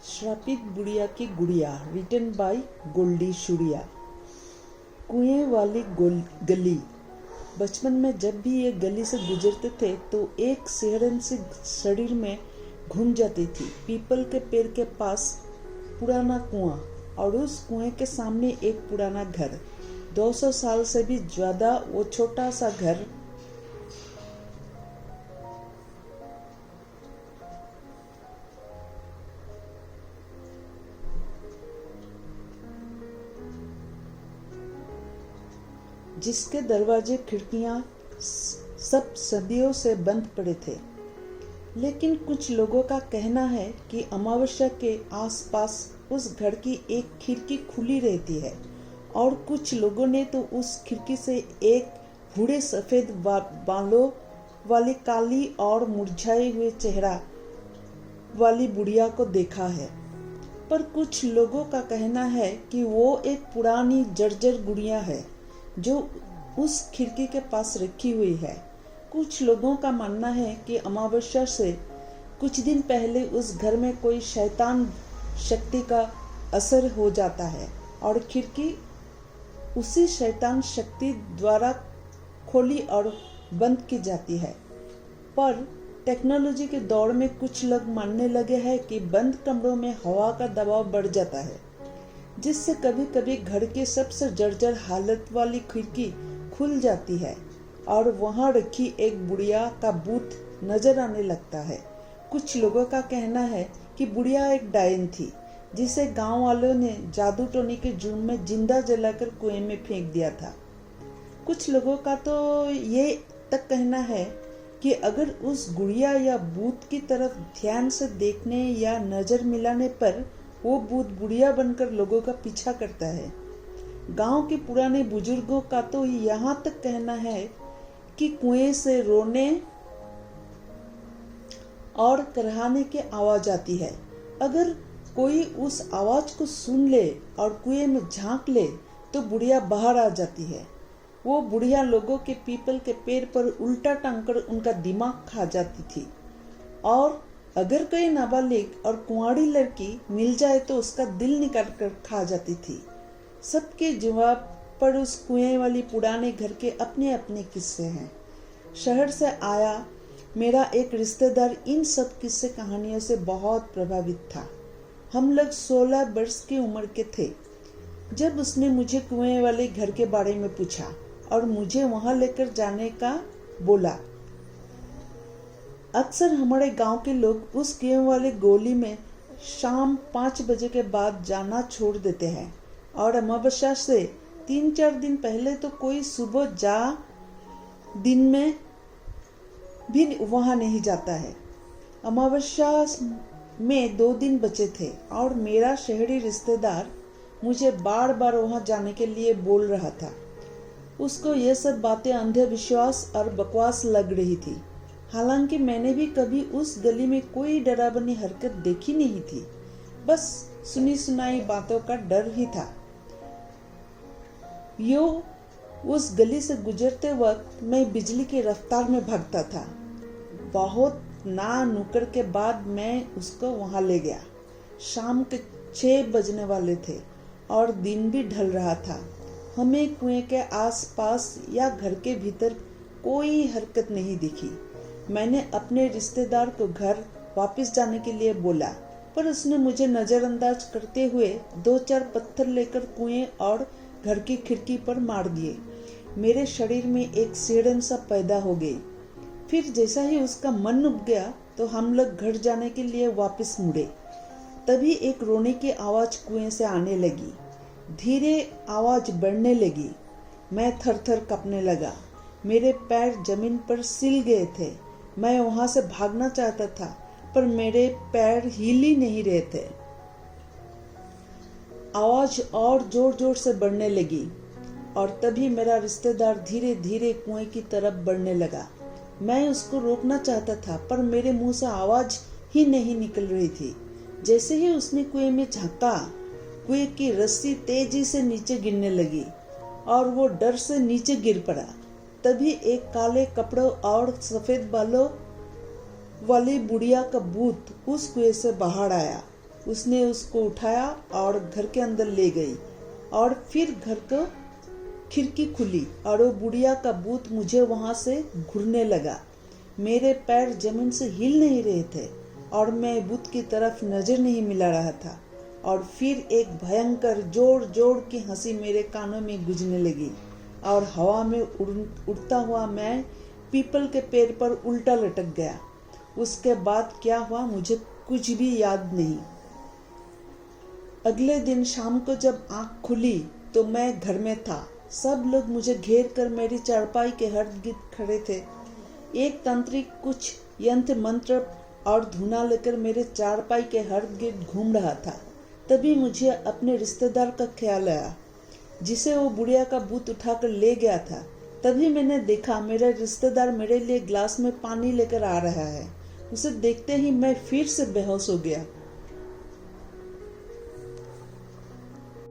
श्रापित बुढ़िया की गुड़िया रिटन बाय गोल्डी शुड़िया। कुएं वाली गली। बचपन में जब भी ये गली से गुजरते थे तो एक सिहरन सी शरीर में घूम जाती थी। पीपल के पेड़ के पास पुराना कुआं और उस कुएं के सामने एक पुराना घर। 200 साल से भी ज्यादा वो छोटा सा घर जिसके दरवाजे खिड़कियां सब सदियों से बंद पड़े थे। लेकिन कुछ लोगों का कहना है कि अमावस्या के आसपास उस घर की एक खिड़की खुली रहती है और कुछ लोगों ने तो उस खिड़की से एक बूढ़े सफेद बालों वाली काली और मुरझाए हुए चेहरा वाली बुढ़िया को देखा है। पर कुछ लोगों का कहना है कि वो एक पुरानी जर्जर गुड़िया है जो उस खिड़की के पास रखी हुई है। कुछ लोगों का मानना है कि अमावस्या से कुछ दिन पहले उस घर में कोई शैतान शक्ति का असर हो जाता है और खिड़की उसी शैतान शक्ति द्वारा खोली और बंद की जाती है। पर टेक्नोलॉजी के दौर में कुछ लोग मानने लगे हैं कि बंद कमरों में हवा का दबाव बढ़ जाता है, जिससे कभी कभी घर की सबसे जर्जर हालत वाली खिड़की खुल जाती है और वहां रखी एक बुढ़िया का भूत नजर आने लगता है। कुछ लोगों का कहना है कि बुढ़िया एक डायन थी जिसे गांव वालों ने जादू टोने के जुर्म में जिंदा जलाकर कुएं में फेंक दिया था। कुछ लोगों का तो ये तक कहना है कि अगर उस गुड़िया या भूत की तरफ ध्यान से देखने या नजर मिलाने पर वो भूत बुढ़िया बनकर लोगों का पीछा करता है। गांव के पुराने बुजुर्गों का तो यहाँ तक कहना है कि कुएं से रोने और कराहने की आवाज आती है। अगर कोई उस आवाज को सुन ले और कुएं में झांक ले तो बुढ़िया बाहर आ जाती है। वो बुढ़िया लोगों के पीपल के पेड़ पर उल्टा टांगकर उनका दिमाग खा जाती थी और अगर कोई नाबालिग और कुंवारी लड़की मिल जाए तो उसका दिल निकाल कर खा जाती थी। सबके जवाब पर उस कुएं वाली पुराने घर के अपने अपने किस्से हैं। शहर से आया मेरा एक रिश्तेदार इन सब किस्से कहानियों से बहुत प्रभावित था। हम लोग 16 वर्ष की उम्र के थे जब उसने मुझे कुएं वाले घर के बारे में पूछा और मुझे वहां लेकर जाने का बोला। अक्सर हमारे गांव के लोग उस कुएं वाले गोली में शाम 5 बजे के बाद जाना छोड़ देते हैं और अमावस्या से 3-4 दिन पहले तो कोई सुबह दिन में भी वहां नहीं जाता है। अमावस्या में 2 दिन बचे थे और मेरा शहरी रिश्तेदार मुझे बार बार वहां जाने के लिए बोल रहा था। उसको ये सब बातें अंधविश्वास और बकवास लग रही थी। हालांकि मैंने भी कभी उस गली में कोई डरावनी हरकत देखी नहीं थी, बस सुनी सुनाई बातों का डर ही था। उस गली से गुजरते वक्त मैं बिजली की रफ्तार में भागता था। बहुत ना नुक्कड़ के बाद मैं उसको वहां ले गया। शाम के 6 बजने वाले थे और दिन भी ढल रहा था। हमें कुएं के आसपास या घर के भीतर कोई हरकत नहीं दिखी। मैंने अपने रिश्तेदार को घर वापस जाने के लिए बोला, पर उसने मुझे नजरअंदाज करते हुए 2-4 पत्थर लेकर कुएं और घर की खिड़की पर मार दिए। मेरे शरीर में एक सिहरन सा पैदा हो गई। फिर जैसा ही उसका मन उब गया तो हम लोग घर जाने के लिए वापस मुड़े। तभी एक रोने की आवाज कुएं से आने लगी। धीरे आवाज बढ़ने लगी। मैं थर-थर कांपने लगा। मेरे पैर जमीन पर सिल गए थे। मैं वहां से भागना चाहता था पर मेरे पैर हिल ही नहीं रहे थे। आवाज और जोर जोर से बढ़ने लगी और तभी मेरा रिश्तेदार धीरे धीरे कुएं की तरफ बढ़ने लगा। मैं उसको रोकना चाहता था पर मेरे मुंह से आवाज ही नहीं निकल रही थी। जैसे ही उसने कुएं में झांका, कुएं की रस्सी तेजी से नीचे गिरने लगी और वो डर से नीचे गिर पड़ा। तभी एक काले कपड़ों और सफेद बालों वाली बुढ़िया का भूत उस कुएं से बाहर आया उसने उसको उठाया और घर के अंदर ले गई और फिर घर को खिड़की खुली और वो बुढ़िया का भूत मुझे वहां से घूरने लगा। मेरे पैर जमीन से हिल नहीं रहे थे और मैं भूत की तरफ नजर नहीं मिला रहा था। और फिर एक भयंकर जोर जोर की हंसी मेरे कानों में गूंजने लगी और हवा में उड़ता हुआ मैं पीपल के पेड़ पर उल्टा लटक गया। उसके बाद क्या हुआ मुझे कुछ भी याद नहीं। अगले दिन शाम को जब आंख खुली तो मैं घर में था। सब लोग मुझे घेर कर मेरी चारपाई के इर्द गिर्द खड़े थे। एक तांत्रिक कुछ यंत्र मंत्र और धुना लेकर मेरे चारपाई के इर्द गिर्द घूम रहा था। तभी मुझे अपने रिश्तेदार का ख्याल आया जिसे वो बुढ़िया का भूत उठाकर ले गया था। तभी मैंने देखा मेरा रिश्तेदार मेरे लिए ग्लास में पानी लेकर आ रहा है। उसे देखते ही मैं फिर से बेहोश हो गया।